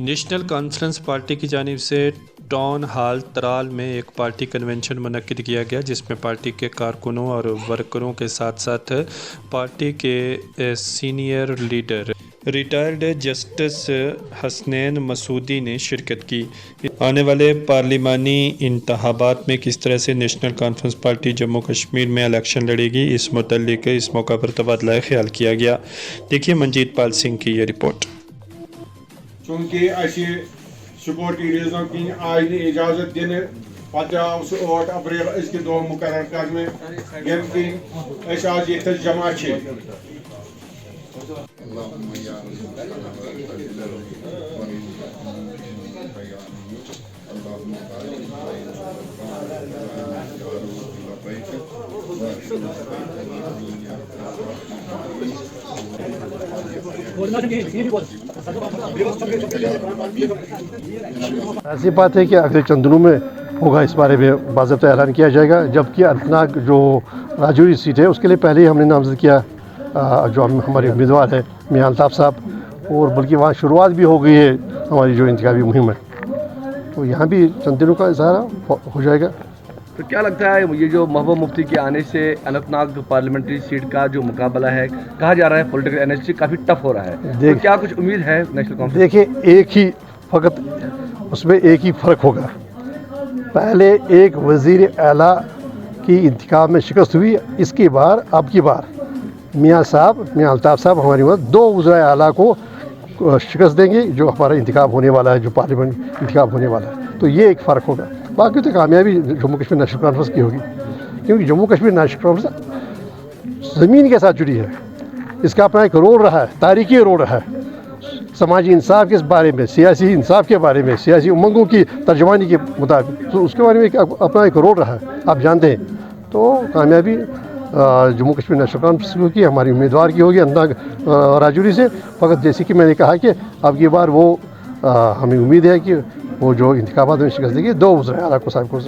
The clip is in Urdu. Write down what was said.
نیشنل کانفرنس پارٹی کی جانب سے ٹاؤن ہال ترال میں ایک پارٹی کنونشن منعقد کیا گیا، جس میں پارٹی کے کارکنوں اور ورکروں کے ساتھ ساتھ پارٹی کے senior leader retired justice Hasnain Masoodi نے شرکت کی۔ آنے والے پارلیمانی انتخابات میں کس طرح سے national conference party Jammu Kashmir میں الیکشن لڑے گی، اس متعلق اس موقع پر تبادلہ خیال کیا گیا۔ دیکھیے منجیت پال سنگھ کی یہ رپورٹ۔ چونکہ سیکورٹی ریزنوں کن آئی نی اجازت دن پتہ آو سہ 8 اپریل أزکہِ دۄہ مقرر کرنے یم کن آج یتھ جمع ایسی بات ہے کہ اگلے چند دنوں میں ہوگا، اس بارے میں باضابطہ اعلان کیا جائے گا، جبکہ اننت ناگ جو راجوری سیٹ ہے اس کے لیے پہلے ہی ہم نے نامزد کیا جو ہمارے امیدوار ہے میاں الطاف صاحب، اور بلکہ وہاں شروعات بھی ہو گئی ہے ہماری جو انتخابی مہم ہے، تو یہاں بھی چند دنوں کا اظہار ہو جائے گا۔ تو کیا لگتا ہے یہ جو محبوبہ مفتی کے آنے سے اننت ناگ پارلیمنٹری سیٹ کا جو مقابلہ ہے، کہا جا رہا ہے پولیٹیکل انرجی کافی ٹف ہو رہا ہے، تو کیا کچھ امید ہے نیشنل کانفرنس؟ دیکھیں، ایک ہی فقط اس میں ایک ہی فرق ہوگا، پہلے ایک وزیر اعلیٰ کی انتخاب میں شکست ہوئی، اس کی بار اب کی بار میاں الطاف صاحب ہماری مدد 2 وزراء اعلیٰ کو شکست دیں گے جو ہمارا انتخاب ہونے والا ہے، جو پارلیمنٹ انتخاب ہونے والا ہے، تو یہ ایک فرق ہوگا۔ باقی تو کامیابی جموں کشمیر نیشنل کانفرنس کی ہوگی، کیونکہ جموں کشمیر نیشنل کانفرنس زمین کے ساتھ جڑی ہے، اس کا اپنا ایک رول رہا ہے، تاریخی رول رہا ہے، سماجی انصاف کے بارے میں، سیاسی انصاف کے بارے میں، سیاسی امنگوں کی ترجمانی کے مطابق، تو اس کے بارے میں اپنا ایک رول رہا ہے، آپ جانتے ہیں۔ تو کامیابی جموں کشمیر نیشنل کانفرنس کی ہماری امیدوار کی ہوگی اننت ناگ راجوری سے، فقط جیسے کہ میں نے کہا کہ اب کی بار وہ ہمیں امید ہے کہ وہ جو انتخابات میں شکست دے گی 2 وزراء اعلیٰ کو صاحب کو